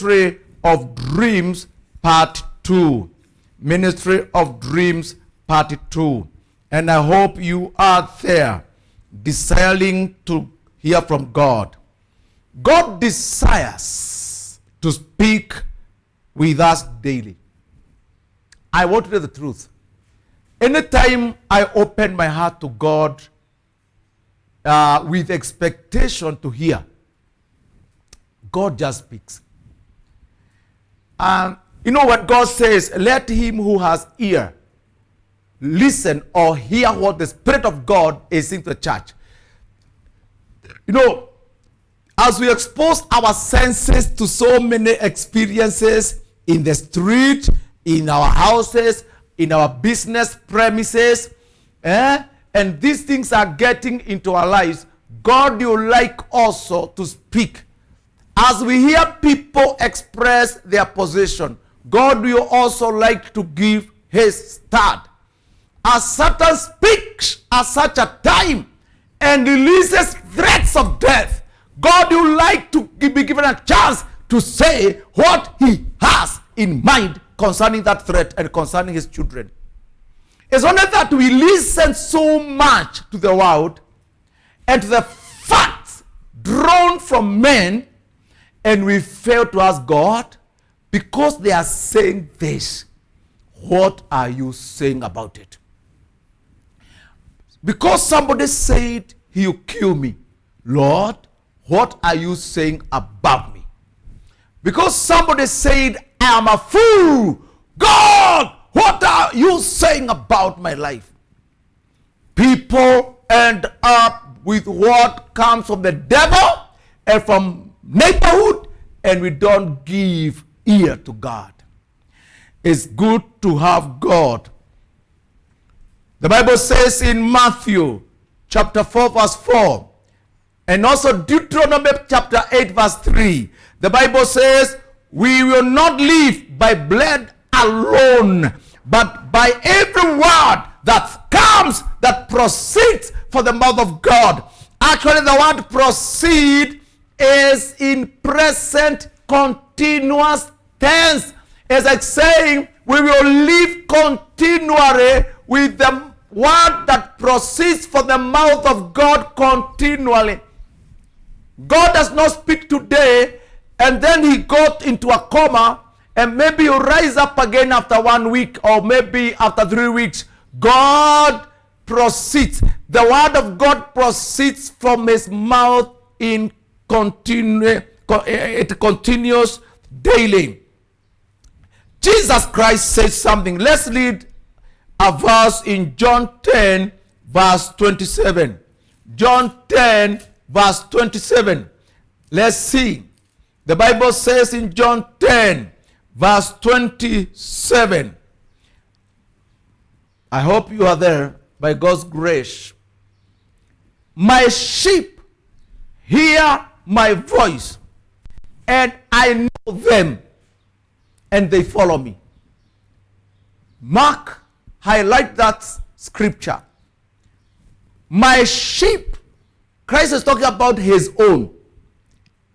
Ministry of Dreams Part 2. Ministry of Dreams Part 2. And I hope you are there desiring to hear from God. God desires to speak with us daily. I want to tell the truth. Anytime I open my heart to God with expectation to hear, God just speaks. You know what God says? Let him who has ear listen or hear what the Spirit of God is saying to the church. You know, as we expose our senses to so many experiences in the street, in our houses, in our business premises, and these things are getting into our lives, God will like also to speak. As we hear people express their position, God will also like to give his stand. As Satan speaks at such a time and releases threats of death, God will like to be given a chance to say what he has in mind concerning that threat and concerning his children. It's only that we listen so much to the world and to the facts drawn from men, and we fail to ask God, because they are saying this, what are you saying about it? Because somebody said he'll kill me, Lord, what are you saying about me? Because somebody said I am a fool, God, what are you saying about my life? People end up with what comes from the devil and from neighborhood, and we don't give ear to God. It's good to have God. The Bible says in Matthew chapter 4 verse 4, and also Deuteronomy chapter 8 verse 3, the Bible says, we will not live by bread alone, but by every word that proceeds from the mouth of God. Actually, the word proceed is in present continuous tense. It's like saying we will live continually with the word that proceeds from the mouth of God continually. God does not speak today and then he got into a coma, and maybe you rise up again after 1 week or maybe after 3 weeks. God proceeds. The word of God proceeds from his mouth it continues daily. Jesus Christ says something. Let's read a verse in John 10 verse 27. John 10 verse 27. Let's see. The Bible says in John 10 verse 27. I hope you are there by God's grace. My sheep hear my voice, and I know them, and they follow me. Mark, highlight that scripture. My sheep, Christ is talking about his own.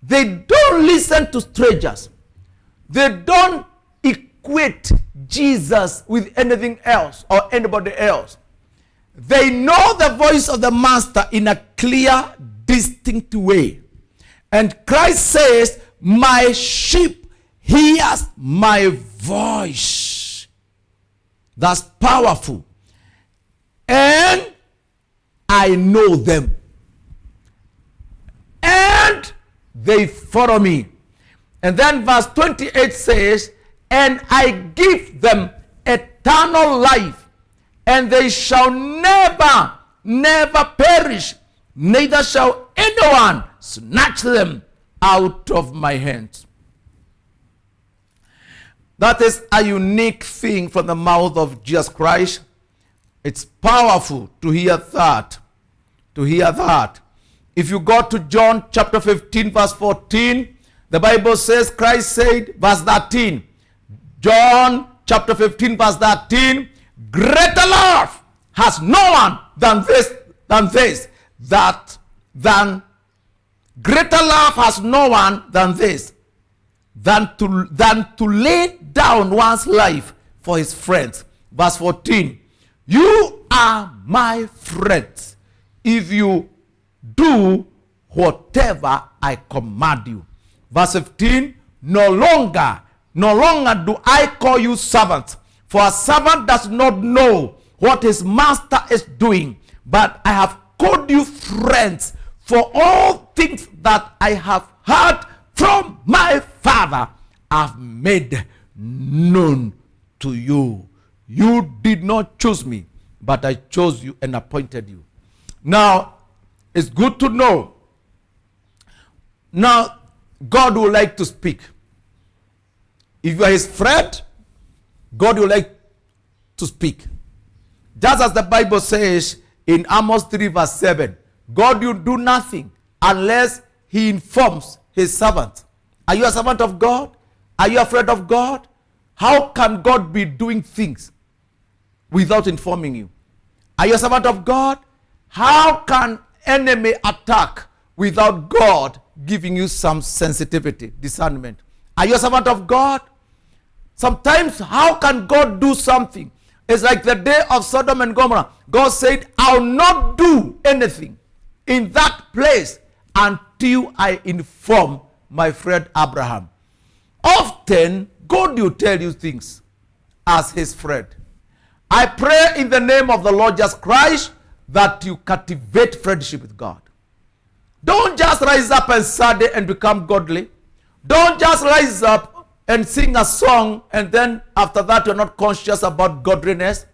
They don't listen to strangers. They don't equate Jesus with anything else or anybody else. They know the voice of the master in a clear, distinct way. And Christ says, my sheep hears my voice. That's powerful. And I know them. And they follow me. And then verse 28 says, and I give them eternal life, and they shall never, never perish, neither shall anyone snatch them out of my hands. That is a unique thing from the mouth of Jesus Christ. It's powerful to hear that. To hear that. If you go to John chapter 15 verse 14, the Bible says, Christ said, verse 13, John chapter 15 verse 13, greater love has no one greater love has no one than this, than to lay down one's life for his friends. Verse 14, you are my friends if you do whatever I command you. Verse 15, no longer do I call you servants, for a servant does not know what his master is doing, but I have called you friends, for all things that I have heard from my Father I've made known to you. You did not choose me, but I chose you and appointed you. Now, it's good to know. Now, God would like to speak. If you are his friend, God would like to speak. Just as the Bible says in Amos 3 verse 7, God will do nothing unless he informs his servant. Are you a servant of God? Are you afraid of God? How can God be doing things without informing you? Are you a servant of God? How can enemy attack without God giving you some sensitivity, discernment? Are you a servant of God? Sometimes, how can God do something? It's like the day of Sodom and Gomorrah. God said, I'll not do anything in that place until I inform my friend Abraham. Often, God will tell you things as his friend. I pray in the name of the Lord Jesus Christ that you cultivate friendship with God. Don't just rise up and Sunday and become godly. Don't just rise up and sing a song and then after that you're not conscious about godliness.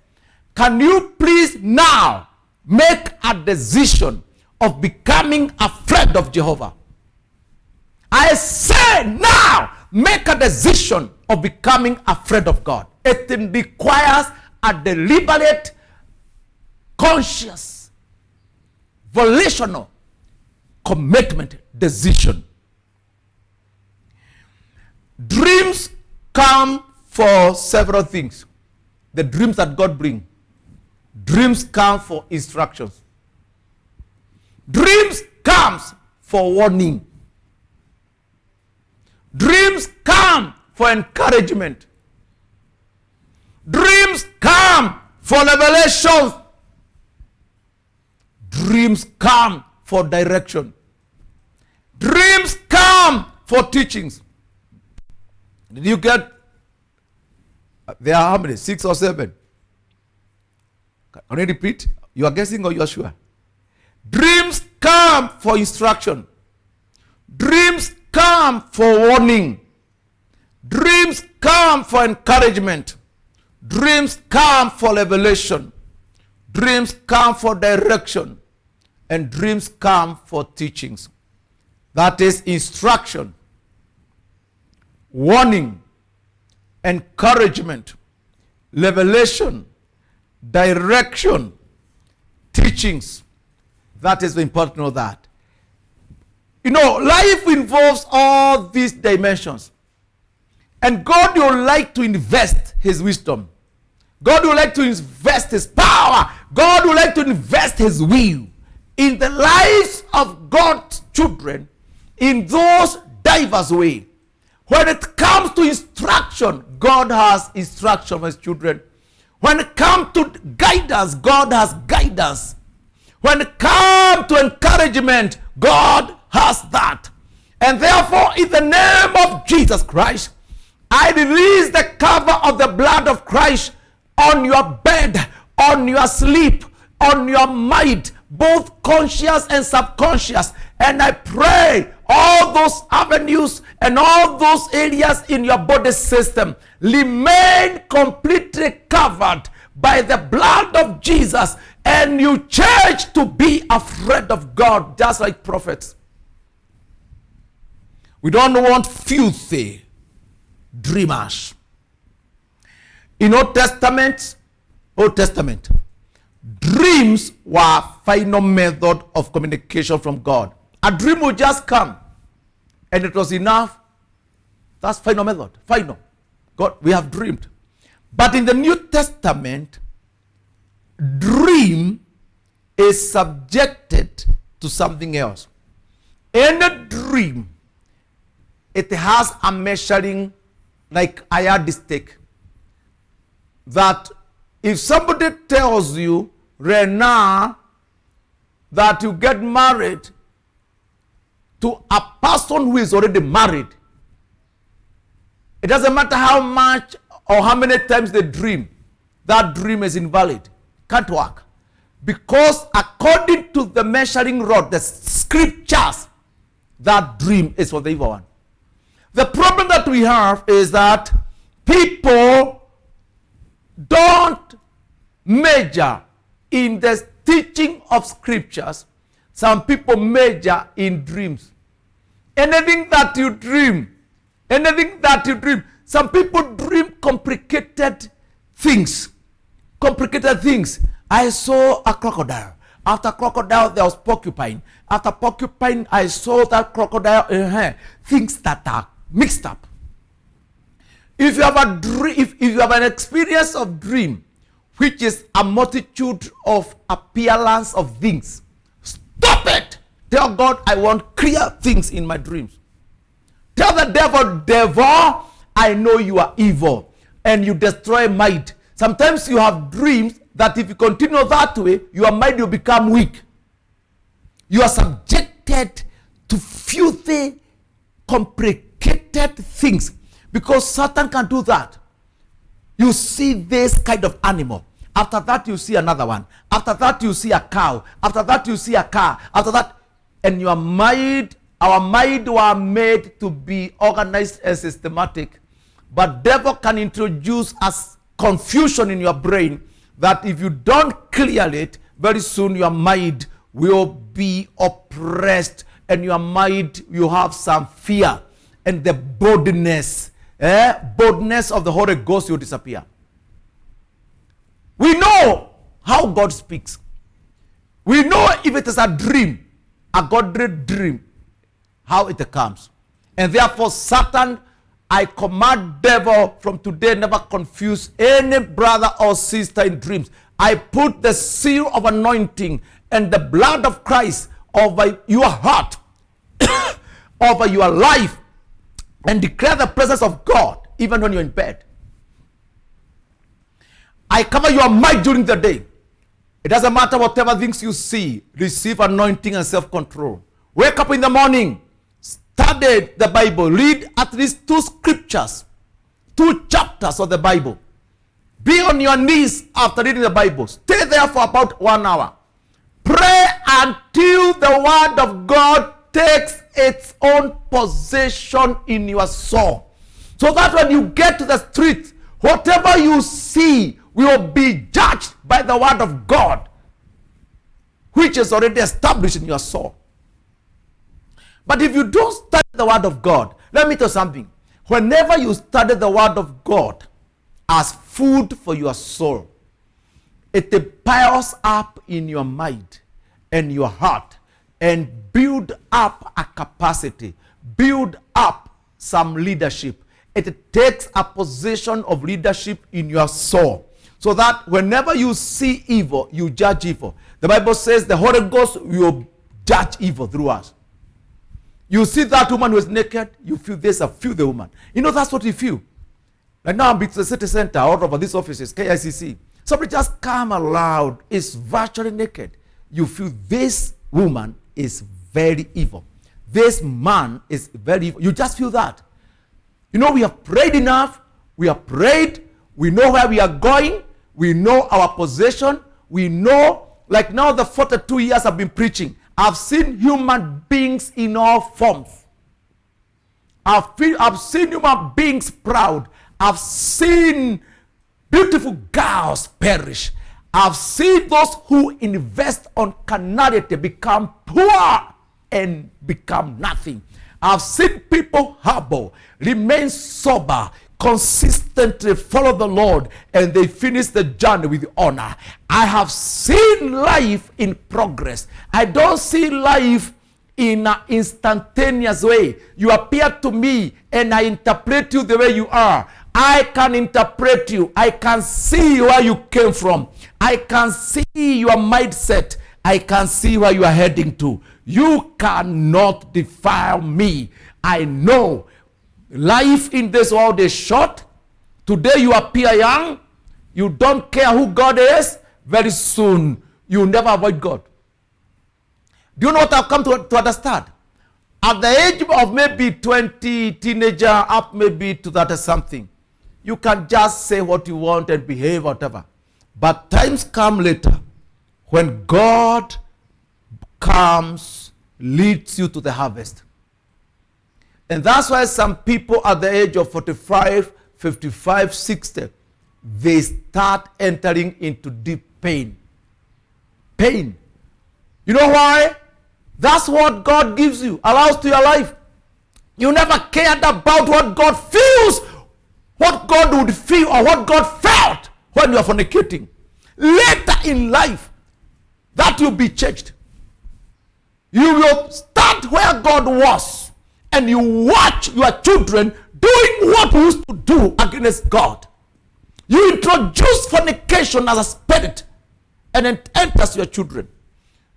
Can you please now make a decision of becoming a friend of Jehovah? I say now, make a decision of becoming a friend of God. It requires a deliberate, conscious, volitional commitment decision. Dreams come for several things. The dreams that God brings. Dreams come for instructions. Dreams comes for warning. Dreams come for encouragement. Dreams come for revelation. Dreams come for direction. Dreams come for teachings. Did you get? There are how many? 6 or 7? Can you repeat? You are guessing or you are sure? Dreams come for instruction. Dreams come for warning. Dreams come for encouragement. Dreams come for revelation. Dreams come for direction. And dreams come for teachings. That is instruction, warning, encouragement, revelation, direction, teachings. That is important to know that. You know, life involves all these dimensions. And God would like to invest his wisdom. God would like to invest his power. God would like to invest his will in the lives of God's children in those diverse ways. When it comes to instruction, God has instruction for his children. When it comes to guidance, God has guidance. When it comes to encouragement, God has that. And therefore, in the name of Jesus Christ, I release the cover of the blood of Christ on your bed, on your sleep, on your mind, both conscious and subconscious. And I pray all those avenues and all those areas in your body system remain completely covered by the blood of Jesus, and you change to be a friend of God, just like prophets. We don't want filthy dreamers. In Old Testament, dreams were a final method of communication from God. A dream would just come, and it was enough. That's final method. Final. God, we have dreamed. But in the New Testament, dream is subjected to something else. Any dream it has a measuring like a yardstick. That if somebody tells you, Rena, that you get married to a person who is already married, it doesn't matter how much or how many times they dream, that dream is invalid. Can't work. Because according to the measuring rod, the scriptures, that dream is for the evil one. The problem that we have is that people don't measure in the teaching of scriptures. Some people measure in dreams. Anything that you dream, some people dream complicated things. I saw a crocodile. After crocodile, there was porcupine. After porcupine, I saw that crocodile. Things that are mixed up. If you have a dream, if you have an experience of dream, which is a multitude of appearance of things, stop it. Tell God, I want clear things in my dreams. Tell the devil, I know you are evil and you destroy might. Sometimes you have dreams that if you continue that way, your mind will become weak. You are subjected to filthy, complicated things because Satan can do that. You see this kind of animal. After that, you see another one. After that, you see a cow. After that, you see a car. After that, and your mind, our mind were made to be organized and systematic. But devil can introduce us confusion in your brain that if you don't clear it, very soon your mind will be oppressed and your mind, you have some fear and the boldness of the Holy Ghost will disappear. We know how God speaks. We know if it is a dream, a godly dream, how it comes. And therefore, Satan, I command devil from today, never confuse any brother or sister in dreams. I put the seal of anointing and the blood of Christ over your heart, over your life, and declare the presence of God even when you're in bed. I cover your mind during the day. It doesn't matter whatever things you see. Receive anointing and self-control. Wake up in the morning. Study the Bible. Read at least 2 scriptures. 2 chapters of the Bible. Be on your knees after reading the Bible. Stay there for about 1 hour. Pray until the word of God takes its own possession in your soul. So that when you get to the street, whatever you see will be judged by the word of God, which is already established in your soul. But if you don't study the word of God, let me tell you something. Whenever you study the word of God as food for your soul, it piles up in your mind and your heart and build up a capacity, build up some leadership. It takes a position of leadership in your soul, so that whenever you see evil, you judge evil. The Bible says the Holy Ghost will judge evil through us. You see that woman who is naked, you feel there's a filthy woman. You know, that's what you feel. Like now I'm at the city center, all over these offices, KICC. Somebody just come aloud, is virtually naked. You feel this woman is very evil. This man is very evil. You just feel that. You know, we have prayed enough. We have prayed. We know where we are going. We know our position. We know, like now the 42 years I've been preaching, I've seen human beings in all forms. I've seen human beings proud. I've seen beautiful girls perish. I've seen those who invest on carnality become poor and become nothing. I've seen people humble, remain sober, consistently follow the Lord, and they finish the journey with honor. I have seen life in progress. I don't see life in an instantaneous way. You appear to me and I interpret you the way you are. I can interpret you. I can see where you came from. I can see your mindset. I can see where you are heading to. You cannot defile me. I know Life in this world is short. Today you appear young. You don't care who God is. Very soon, you will never avoid God. Do you know what I've come to understand? At the age of maybe 20, teenager, up maybe to 30 something, you can just say what you want and behave whatever. But times come later when God comes, leads you to the harvest. And that's why some people at the age of 45, 55, 60, they start entering into deep pain. Pain. You know why? That's what God gives you, allows to your life. You never cared about what God feels, what God would feel, or what God felt when you are fornicating. Later in life, that will be changed. You will start where God was, and you watch your children doing what we used to do against God. You introduce fornication as a spirit, and it enters your children.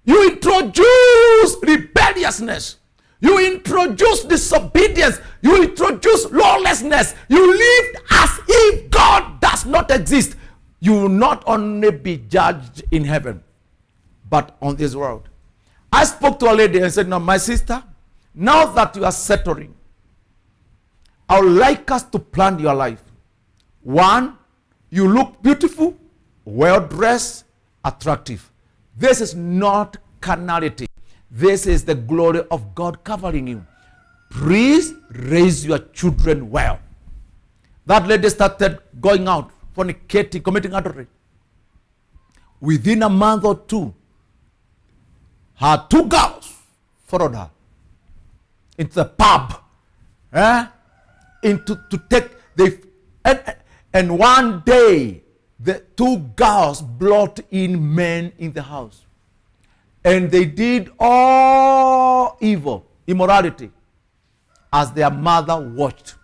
You introduce rebelliousness. You introduce disobedience. You introduce lawlessness. You live as if God does not exist. You will not only be judged in heaven, but on this world. I spoke to a lady and said, "No, my sister, now that you are settling, I would like us to plan your life. One, you look beautiful, well-dressed, attractive. This is not carnality. This is the glory of God covering you. Please raise your children well." That lady started going out, fornicating, committing adultery. Within a month or two, her two girls followed her into the pub, and one day the two girls brought in men in the house, and they did all evil, immorality, as their mother watched.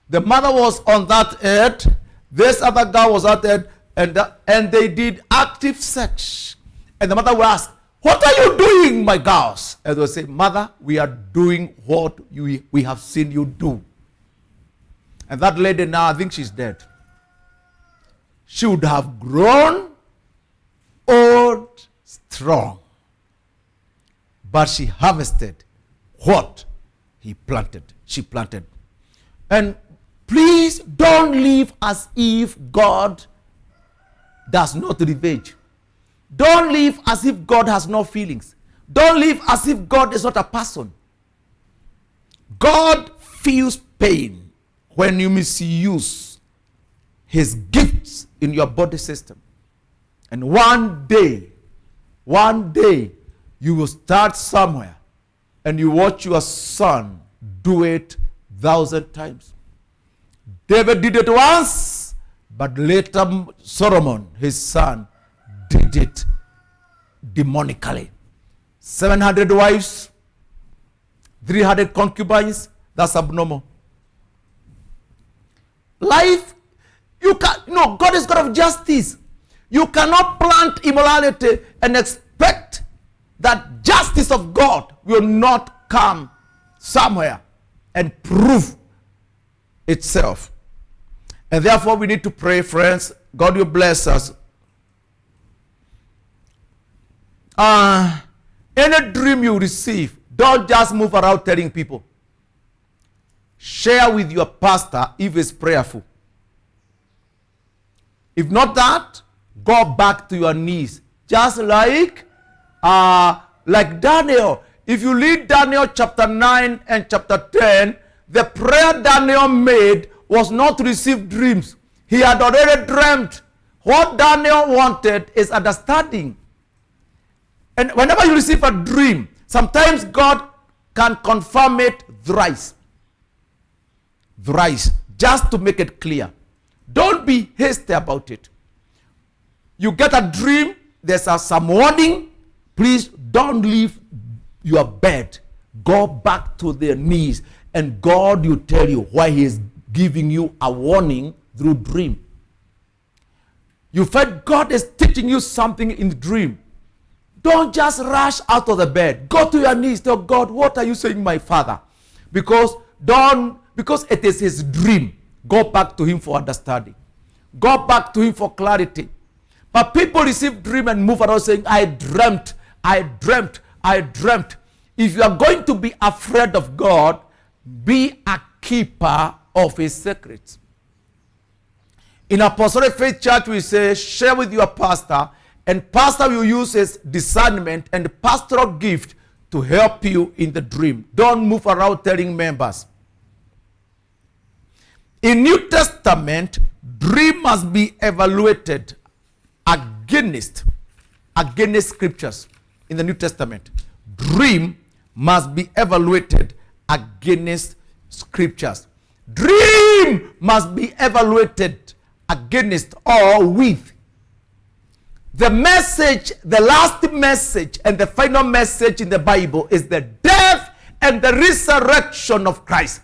The mother was on that end, this other girl was at that end, and they did active sex. And the mother will ask, "What are you doing, my girls?" And they will say, "Mother, we are doing what we have seen you do." And that lady now, I think she's dead. She would have grown old, strong. But she harvested what she planted. And please don't live as if God does not revenge. Don't live as if God has no feelings. Don't live as if God is not a person. God feels pain when you misuse his gifts in your body system. And one day, you will start somewhere and you watch your son do it 1,000 times. David did it once, but later Solomon, his son, did it demonically. 700 wives, 300 concubines, that's abnormal. Life, God is God of justice. You cannot plant immorality and expect that justice of God will not come somewhere and prove itself. And therefore we need to pray, friends. God will bless us. Any dream you receive, don't just move around telling people. Share with your pastor if it's prayerful. If not that, go back to your knees. Just like Daniel. If you read Daniel chapter 9 and chapter 10, the prayer Daniel made was not to receive dreams. He had already dreamt. What Daniel wanted is understanding. And whenever you receive a dream, sometimes God can confirm it thrice. Thrice, just to make it clear. Don't be hasty about it. You get a dream, there's some warning. Please don't leave your bed. Go back to their knees, and God will tell you why he is giving you a warning through dream. You find God is teaching you something in the dream. Don't just rush out of the bed. Go to your knees. Tell God, what are you saying, my Father? Because don't because it is his dream. Go back to him for understanding. Go back to him for clarity. But people receive dream and move around saying, I dreamt, I dreamt, I dreamt. If you are going to be afraid of God, be a keeper of his secrets. In Apostolic Faith Church, we say, share with your pastor, and pastor will use his discernment and pastoral gift to help you in the dream. Don't move around telling members. In New Testament, dream must be evaluated against scriptures. In the New Testament, dream must be evaluated against scriptures. Dream must be evaluated against or with the message. The last message and the final message in the Bible is the death and the resurrection of Christ.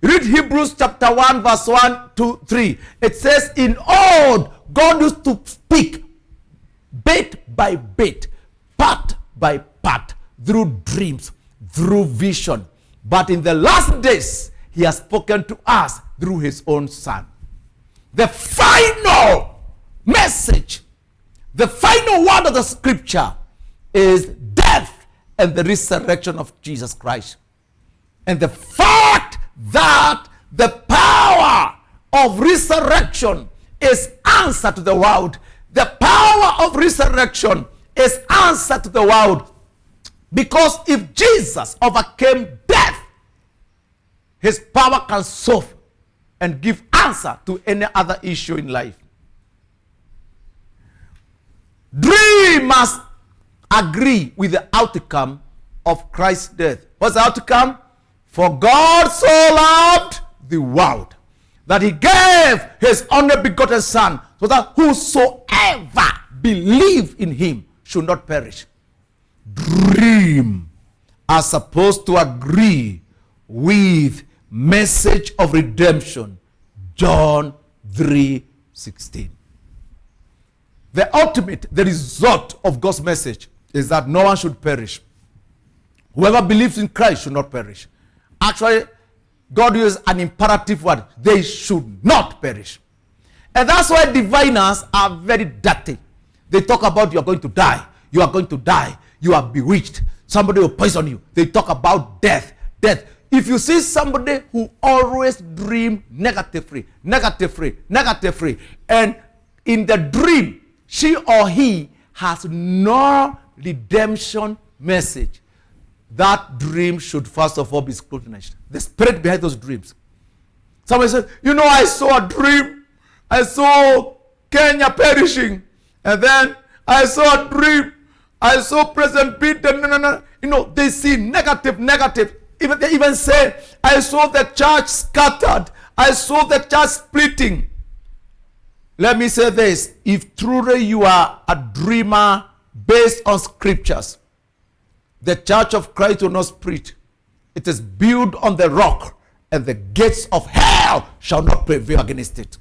Read Hebrews chapter 1 verse 1 to 3. It says, in old, God used to speak bit by bit, part by part, through dreams, through vision. But in the last days, he has spoken to us through his own Son. The final message, the final word of the scripture is death and the resurrection of Jesus Christ. And the fact that the power of resurrection is answer to the world. The power of resurrection is answer to the world. Because if Jesus overcame death, his power can solve and give answer to any other issue in life. Dream must agree with the outcome of Christ's death. What's the outcome? For God so loved the world that he gave his only begotten Son, so that whosoever believe in him should not perish. Dream are supposed to agree with message of redemption. John 3:16. The ultimate, the result of God's message is that no one should perish. Whoever believes in Christ should not perish. Actually, God uses an imperative word. They should not perish. And that's why diviners are very dirty. They talk about you are going to die. You are going to die. You are bewitched. Somebody will poison you. They talk about death. Death. If you see somebody who always dream negatively, and in the dream, she or he has no redemption message, that dream should first of all be scrutinized. The spirit behind those dreams. Somebody says, I saw a dream. I saw Kenya perishing. And then I saw a dream. I saw President Biden. They see negative. They even say, I saw the church scattered. I saw the church splitting. Let me say this. If truly you are a dreamer based on scriptures, the church of Christ will not split. It is built on the rock, and the gates of hell shall not prevail against it.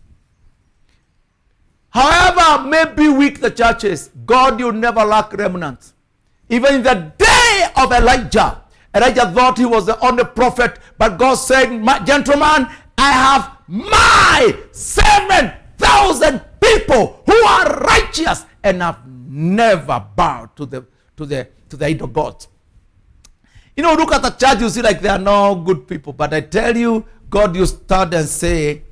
However may be weak the church is, God will never lack remnants. Even in the day of Elijah thought he was the only prophet, but God said, gentlemen, I have my 7,000 people who are righteous and have never bowed to the idol gods. Look at the church, you see like they are no good people. But I tell you, God, you start and say,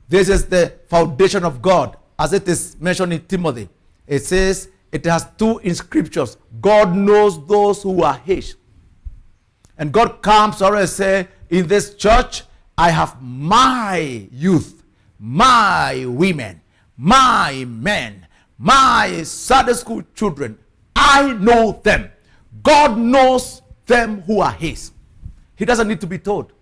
this is the foundation of God. As it is mentioned in Timothy, it says, it has two in scriptures. God knows those who are his. And God comes and says, in this church, I have my youth, my women, my men, my Sunday school children. I know them. God knows them who are his. He doesn't need to be told.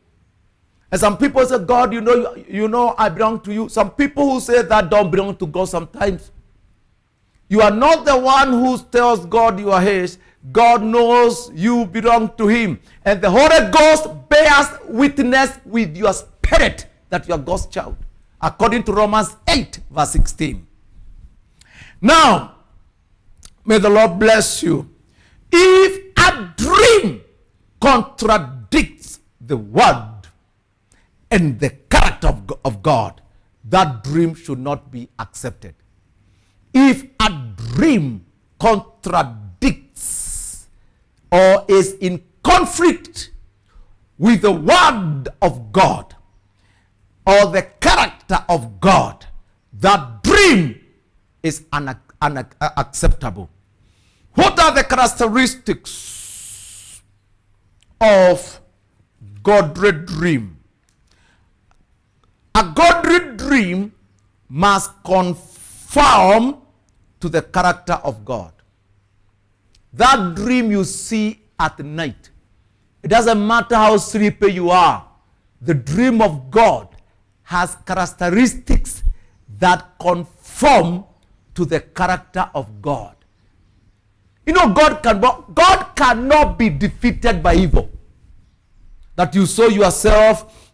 And some people say, God, I belong to you. Some people who say that don't belong to God sometimes. You are not the one who tells God you are his. God knows you belong to him. And the Holy Ghost bears witness with your spirit that you are God's child. According to Romans 8 verse 16. Now, may the Lord bless you. If a dream contradicts the word and the character of God, that dream should not be accepted. If a dream contradicts or is in conflict with the word of God or the character of God, that dream is unacceptable. What are the characteristics of godly dream? A godly dream must conform to the character of God. That dream you see at night, it doesn't matter how sleepy you are, the dream of God has characteristics that conform to the character of God. You know, God cannot be defeated by evil. That you saw yourself,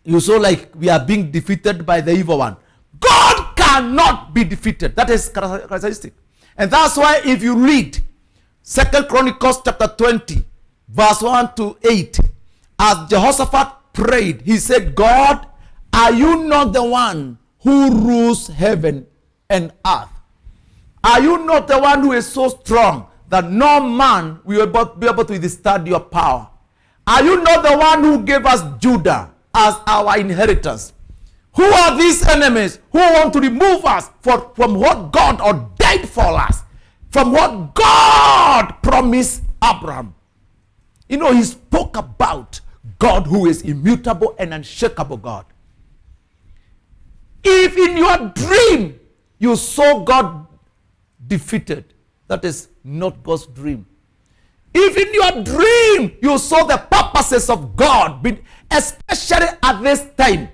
you saw like we are being defeated by the evil one. God cannot be defeated. That is characteristic. And that's why if you read 2 Chronicles chapter 20, verse 1 to 8, as Jehoshaphat prayed, he said, God, are you not the one who rules heaven and earth? Are you not the one who is so strong that no man will be able to withstand your power? Are you not the one who gave us Judah as our inheritance? Who are these enemies who want to remove us from what God ordained for us, from what God promised Abraham? You know, he spoke about God who is immutable and unshakable God. If in your dream you saw God defeated, that is not God's dream. If in your dream you saw the purposes of God, especially at this time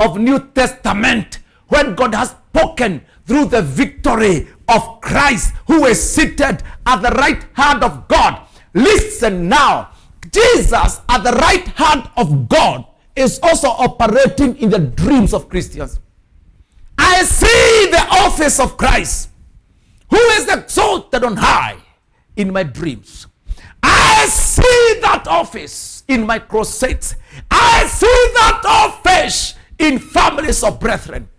of New Testament, when God has spoken through the victory of Christ, who is seated at the right hand of God. Listen now, Jesus at the right hand of God is also operating in the dreams of Christians. I see the office of Christ, who is exalted on high, in my dreams. I see that office in my crusades. I see that office in families of brethren.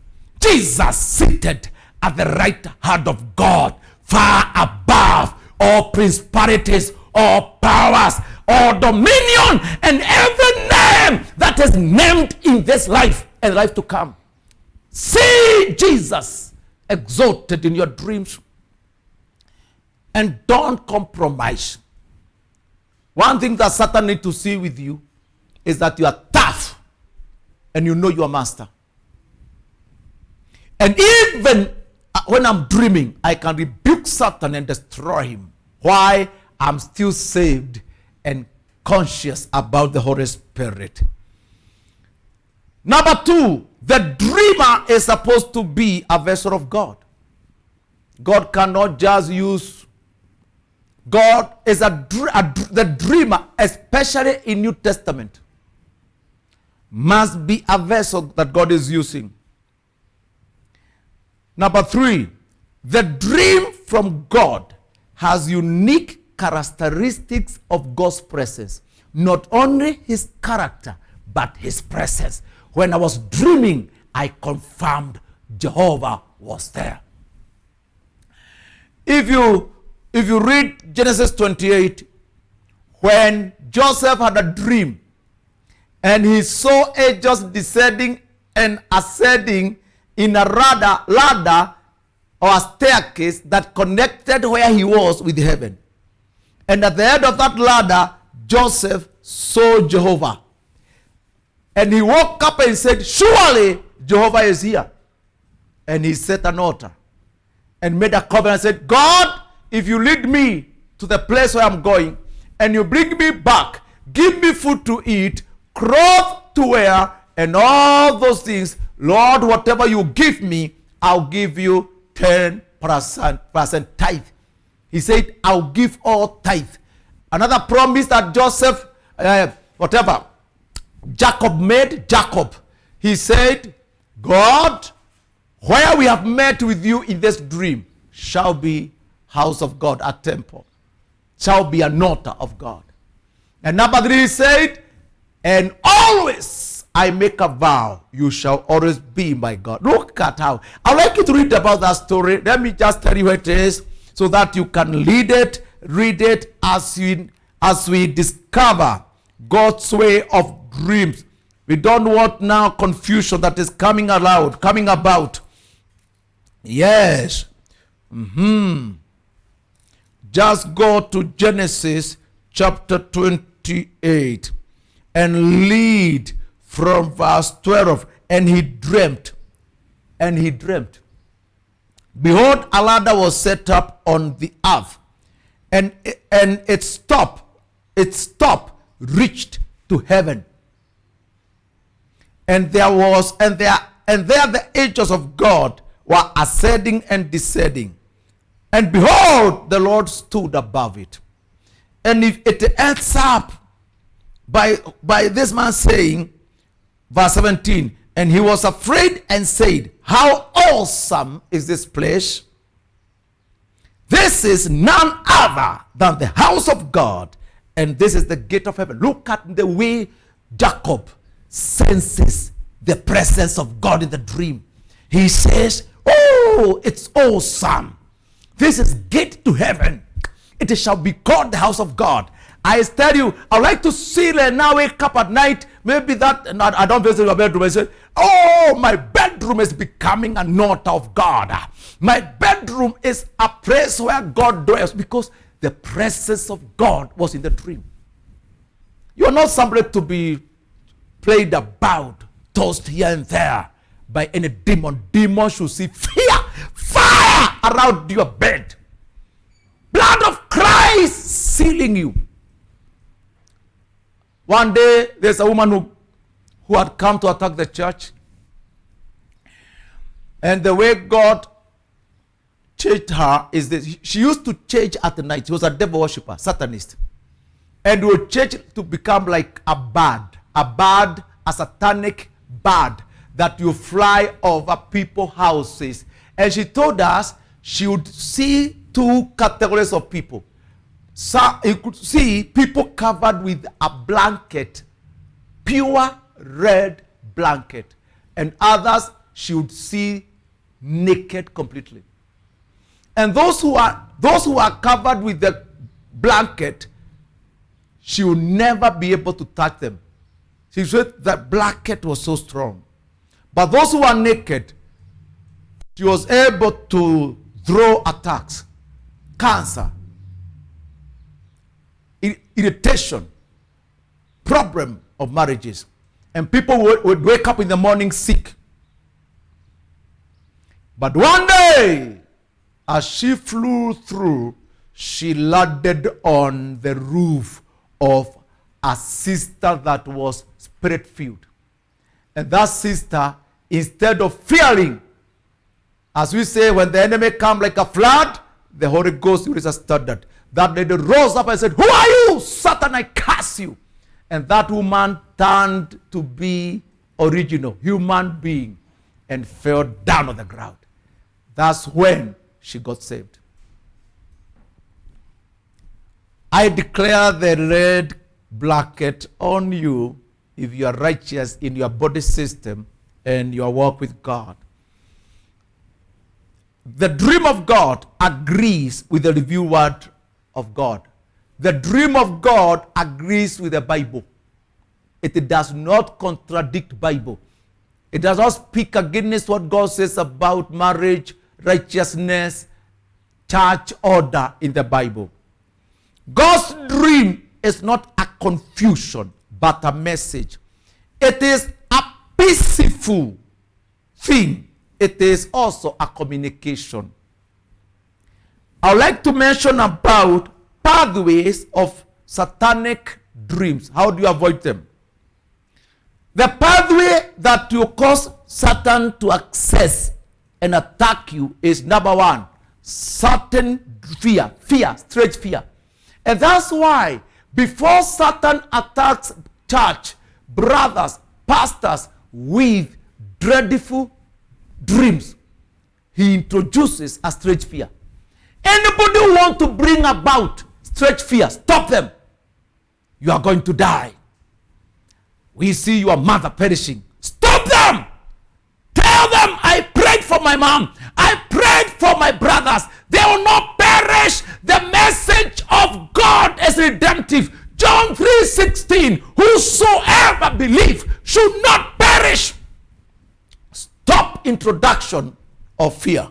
Jesus seated at the right hand of God, far above all principalities, all powers, all dominion, and every name that is named in this life and life to come. See Jesus exalted in your dreams, and don't compromise. One thing that Satan needs to see with you is that you are tough and you know your master. And even when I'm dreaming, I can rebuke Satan and destroy him. Why? I'm still saved and conscious about the Holy Spirit. Number two, the dreamer is supposed to be a vessel of God. God cannot just use. God is the dreamer, especially in New Testament, must be a vessel that God is using. Number three, the dream from God has unique characteristics of God's presence. Not only his character, but his presence. When I was dreaming, I confirmed Jehovah was there. If you read Genesis 28, when Joseph had a dream and he saw angels descending and ascending in a ladder or a staircase that connected where he was with heaven. And at the end of that ladder, Joseph saw Jehovah. And he woke up and said, surely Jehovah is here. And he set an altar and made a covenant and said, God, if you lead me to the place where I'm going and you bring me back, give me food to eat, clothes to wear, and all those things, Lord, whatever you give me, I'll give you 10% tithe. He said, I'll give all tithe. Another promise that Joseph, Jacob made, he said, God, where we have met with you in this dream shall be house of God, a temple, shall be an altar of God. And number three, he said, and always I make a vow, you shall always be my God. Look at how. I'd like you to read about that story. Let me just tell you what it is so that you can read it as we discover God's way of dreams. We don't want now confusion that is coming about. Yes. Just go to Genesis chapter 28 and read from verse 12. And he dreamt. Behold, a ladder was set up on the earth, and its top reached to heaven. And there the angels of God were ascending and descending. And behold, the Lord stood above it. And if it ends up by this man saying, verse 17, and he was afraid and said, how awesome is this place? This is none other than the house of God, and this is the gate of heaven. Look at the way Jacob senses the presence of God in the dream. He says, oh, it's awesome. This is gate to heaven. It shall be called the house of God. I tell you, I like to see and now wake up at night. Maybe that, I don't visit your bedroom. I say, oh, my bedroom is becoming an altar of God. My bedroom is a place where God dwells, because the presence of God was in the dream. You are not somebody to be played about, tossed here and there by any demon. Demons should see fire around your bed. Blood of Christ sealing you. One day, there's a woman who had come to attack the church. And the way God changed her is that she used to change at the night. She was a devil worshiper, Satanist. And would change to become like a bird, a satanic bird that you fly over people's houses. And she told us she would see two categories of people. So you could see people covered with a blanket, pure red blanket, and others she would see naked completely. And those who are covered with the blanket, she will never be able to touch them. She said the blanket was so strong. But those who are naked, she was able to throw attacks, cancer, irritation, problem of marriages. And people would wake up in the morning sick. But one day, as she flew through, she landed on the roof of a sister that was spirit-filled. And that sister, instead of fearing, as we say, when the enemy comes like a flood, the Holy Ghost is a standard. That lady rose up and said, who are you? Satan, I curse you. And that woman turned to be original human being and fell down on the ground. That's when she got saved. I declare the red blanket on you if you are righteous in your body system and your walk with God. The dream of God agrees with the revealed word of God. The dream of God agrees with the Bible. It does not contradict Bible. It does not speak against what God says about marriage, righteousness, church order in the Bible. God's dream is not a confusion, but a message. It is a peaceful thing. It is also a communication. I would like to mention about pathways of satanic dreams. How do you avoid them? The pathway that will cause Satan to access and attack you is number one, certain fear, strange fear. And that's why before Satan attacks church, brothers, pastors with dreadful dreams, he introduces a strange fear. Anybody who wants to bring about strange fear, stop them. You are going to die. We see your mother perishing. Stop them. Tell them, I prayed for my mom. I prayed for my brothers. They will not perish. The message of God is redemptive. John 3:16. Whosoever believe should not perish. Stop introduction of fear.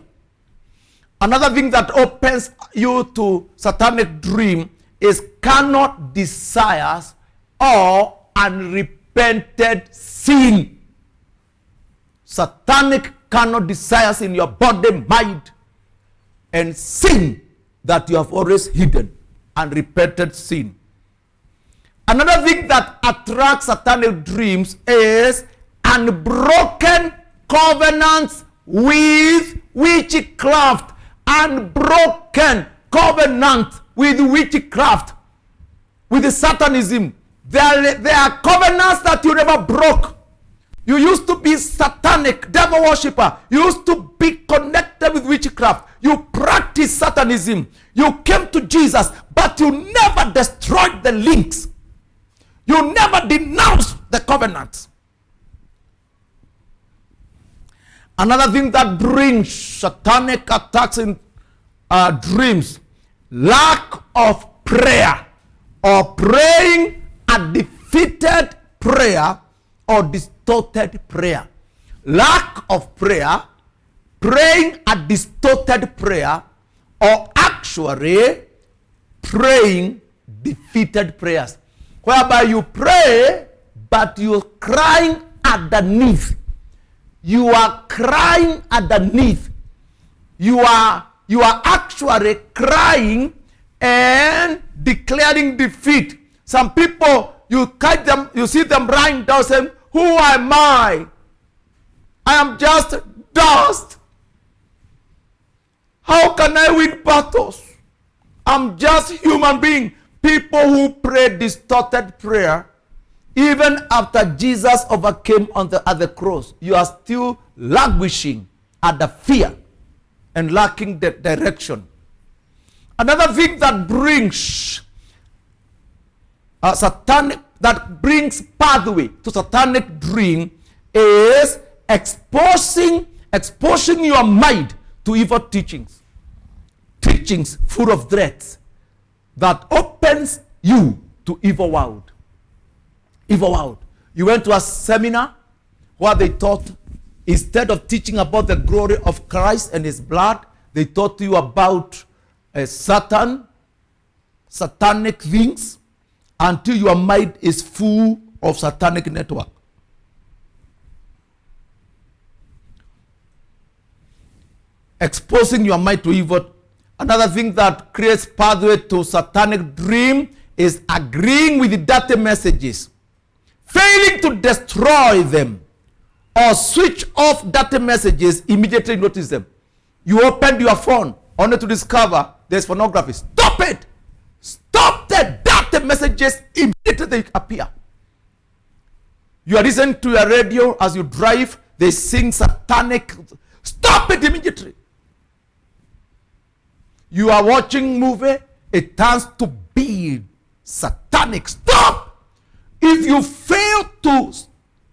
Another thing that opens you to satanic dream is carnal desires or unrepented sin. Satanic carnal desires in your body, mind, and sin that you have always hidden. Unrepented sin. Another thing that attracts satanic dreams is unbroken covenants with witchcraft. Unbroken covenant with witchcraft, with the Satanism. There are covenants that you never broke. You used to be satanic, devil worshipper. You used to be connected with witchcraft. You practiced Satanism. You came to Jesus, but you never destroyed the links. You never denounced the covenants. Another thing that brings satanic attacks in dreams, lack of prayer, or praying a defeated prayer or distorted prayer. Lack of prayer, praying a distorted prayer, or actually praying defeated prayers, whereby you pray but you're crying underneath. You are crying underneath. You are actually crying and declaring defeat. Some people, you see them lying down saying, who am I? I am just dust. How can I win battles? I'm just human being. People who pray distorted prayer, even after Jesus overcame on the other cross, you are still languishing at the fear and lacking the direction. Another thing that brings pathway to satanic dream is exposing your mind to evil teachings full of threats that opens you to evil world. You went to a seminar where they taught, instead of teaching about the glory of Christ and his blood, they taught you about satanic things, until your mind is full of satanic network. Exposing your mind to evil. Another thing that creates pathway to satanic dream is agreeing with the dirty messages, failing to destroy them or switch off dirty messages. Immediately notice them. You opened your phone only to discover there's pornography. Stop it. Stop the dirty messages immediately they appear. You are listening to your radio as you drive, they sing satanic. Stop it immediately. You are watching movie, it turns to be satanic. Stop. If you fail to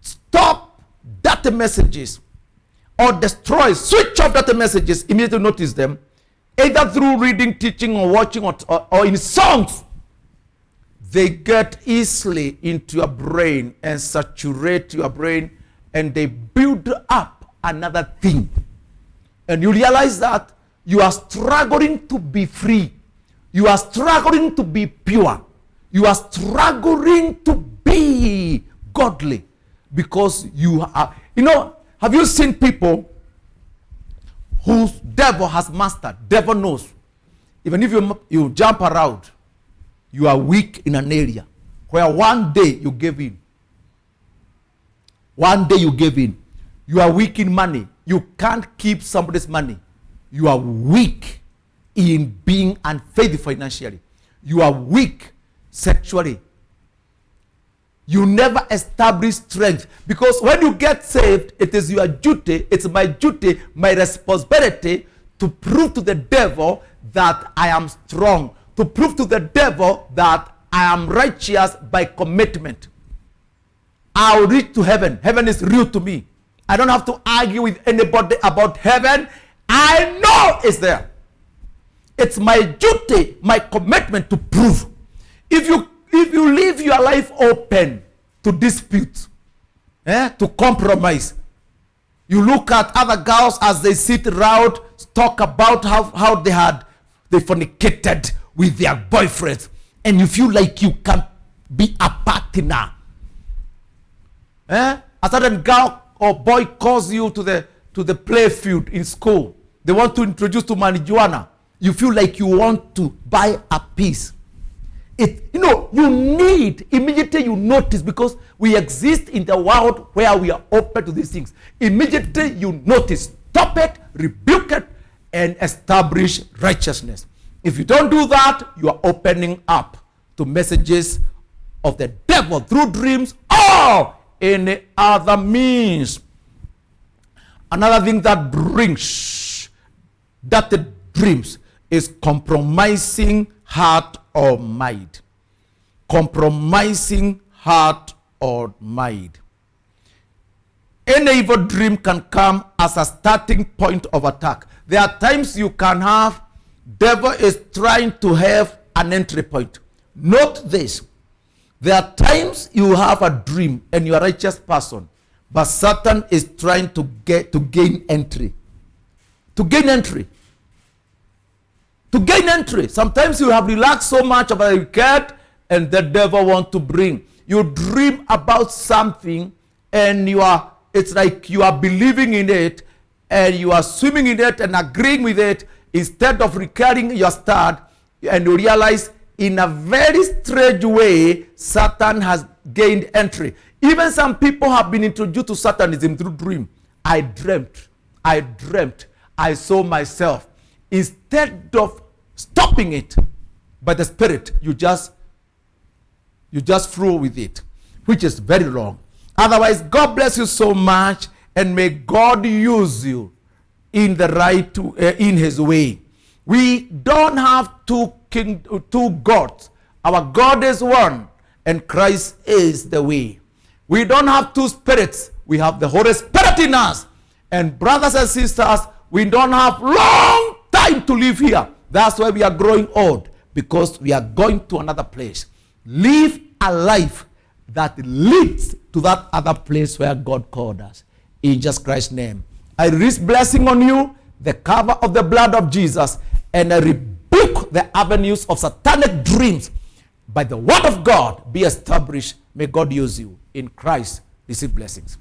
stop dirty messages or destroy, switch off dirty messages, immediately notice them, either through reading, teaching, or watching, or in songs, they get easily into your brain and saturate your brain, and they build up another thing. And you realize that you are struggling to be free. You are struggling to be pure. You are struggling to be godly, because you are, have you seen people whose devil has mastered? Devil knows. Even if you jump around, you are weak in an area where one day you gave in. One day you gave in. You are weak in money. You can't keep somebody's money. You are weak in being unfaithful financially. You are weak sexually. You never establish strength, because when you get saved, it is your duty, it's my duty, my responsibility to prove to the devil that I am strong, to prove to the devil that I am righteous by commitment. I'll reach to heaven. Heaven is real to me. I don't have to argue with anybody about heaven. I know it's there. It's my duty, my commitment to prove. If you leave your life open to dispute, to compromise, you look at other girls as they sit around, talk about how they fornicated with their boyfriends, and you feel like you can be a partner. A certain girl or boy calls you to the play field in school. They want to introduce to marijuana. You feel like you want to buy a piece. You need, immediately you notice, because we exist in the world where we are open to these things. Immediately you notice, stop it, rebuke it, and establish righteousness. If you don't do that, you are opening up to messages of the devil through dreams or any other means. Another thing that brings dirty dreams is compromising heart or mind. Compromising heart or mind. Any evil dream can come as a starting point of attack. There are times you can have, devil is trying to have an entry point. Note this. There are times you have a dream and you are a righteous person, but Satan is trying to gain entry. To gain entry. To gain entry. Sometimes you have relaxed so much about a cat, and the devil wants to bring. You dream about something, and it's like you are believing in it, and you are swimming in it and agreeing with it. Instead of recurring your start, and you realize in a very strange way, Satan has gained entry. Even some people have been introduced to Satanism through dream. I dreamt, I saw myself. Instead of stopping it by the Spirit, you just flew with it, which is very wrong. Otherwise, God bless you so much, and may God use you in in His way. We don't have two gods. Our God is one, and Christ is the way. We don't have two spirits. We have the Holy Spirit in us. And brothers and sisters, we don't have long time to live here. That's why we are growing old, because we are going to another place. Live a life that leads to that other place where God called us. In Jesus Christ's name, I release blessing on you, the cover of the blood of Jesus, and I rebuke the avenues of satanic dreams. By the word of God, be established. May God use you. In Christ, receive blessings.